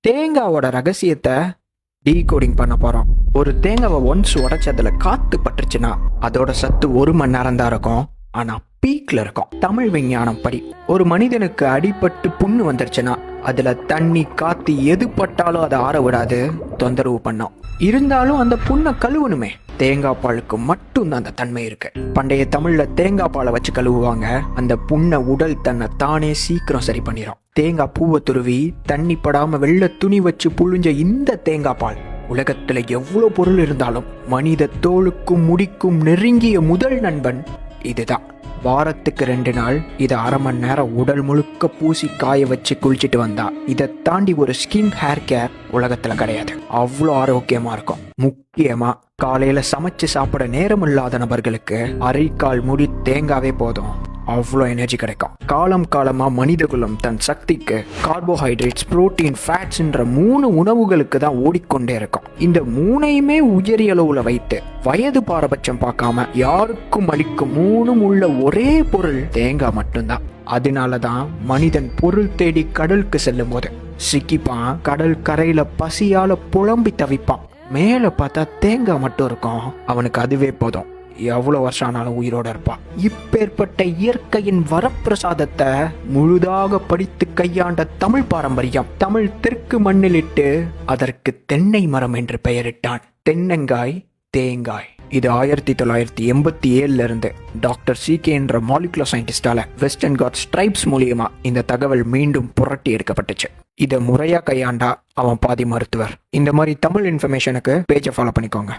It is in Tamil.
தேங்காவோட ரகசியத்தை டீகோடிங் பண்ண போறோம். ஒரு தேங்காவை ஒன்ஸ் உடைச்சதுல காத்து பட்டுச்சுன்னா அதோட சத்து 1 மணி நேரம் தான் இருக்கும், ஆனா பீக்ல இருக்கும். தமிழ் விஞ்ஞானம் படி ஒரு மனிதனுக்கு அடிபட்டு புண்ணு வந்துருச்சுன்னா அதுல தண்ணி காத்து எது பட்டாலும் அதை ஆற விடாது, தொந்தரவு பண்ணும். இருந்தாலும் அந்த புண்ணை கழுவணுமே. தேங்காய் பாலுக்கு மட்டும் தான் அந்த தன்மை இருக்கு. பண்டைய தமிழ்ல தேங்காய் பாலை வச்சு கழுவுவாங்க. அந்த புண்ணை உடல் தன்னை தானே சீக்கிரம் சரி பண்ணிடும். தேங்காய் பூவை துருவி தண்ணி படாம வெள்ளை துணி வச்சு புழிஞ்ச இந்த தேங்காய் பால் உலகத்துல எவ்வளவு பொருள் இருந்தாலும் மனித தோலுக்கும் முடிக்கும் நெருங்கிய முதல் நண்பன் இதுதான். வாரத்துக்கு 2 நாள் இதை 1/2 மணி நேரம் உடல் முழுக்க பூசி காய வச்சு குளிச்சுட்டு வந்தா இதை தாண்டி ஒரு ஸ்கின் ஹேர் கேர் உலகத்துல கிடையாது. அவ்வளோ ஆரோக்கியமா இருக்கும். முக்கியமா காலையில சமைச்சு சாப்பிட நேரம் இல்லாத நபர்களுக்கு அரைக்கால் முடி தேங்காவே போதும், அவ்வளோ எனர்ஜி கிடைக்கும். காலம் காலமா மனித குலம் தன் சக்திக்கு கார்போஹைட்ரேட்ஸ், புரோட்டீன், ஃபேட்ஸ்ன்ற 3 உணவுகளுக்கு தான் ஓடிக்கொண்டே இருக்கும். இந்த 3ஐயுமே உயரிய அளவுல வைத்து வயது பாரபட்சம் பார்க்காம யாருக்கும் அளிக்கும் 3ம் உள்ள ஒரே பொருள் தேங்காய் மட்டும்தான். அதனாலதான் மனிதன் பொருள் தேடி கடலுக்கு செல்லும் போது சிக்கிப்பான், கடல் கரையில பசியால புலம்பி தவிப்பான். மேல பார்த்தா தேங்காய் மட்டும் இருக்கும், அவனுக்கு அதுவே போதும், எவ்வளவு வருஷம் ஆனாலும் உயிரோட இருப்பான். இப்பேற்பட்ட இயற்கையின் வரப்பிரசாதத்தை முழுதாக படித்து கையாண்ட தமிழ் பாரம்பரியம் தமிழ் தெற்கு மண்ணிலிட்டு அதற்கு தென்னை மரம் என்று பெயரிட்டான். தென்னங்காய், தேங்காய். இது 1987 இருந்து டாக்டர் CK என்ற மாலிகுலர் சயின்டிஸ்டால வெஸ்டர்ன் காட்ஸ் ட்ரைப்ஸ் மூலியமா இந்த தகவல் மீண்டும் புரட்டி எடுக்கப்பட்டுச்சு. இதை முறையா கையாண்டா அவன் பாதி மருத்துவர். இந்த மாதிரி தமிழ் இன்ஃபர்மேஷனுக்கு பேஜை ஃபாலோ பண்ணிக்கோங்க.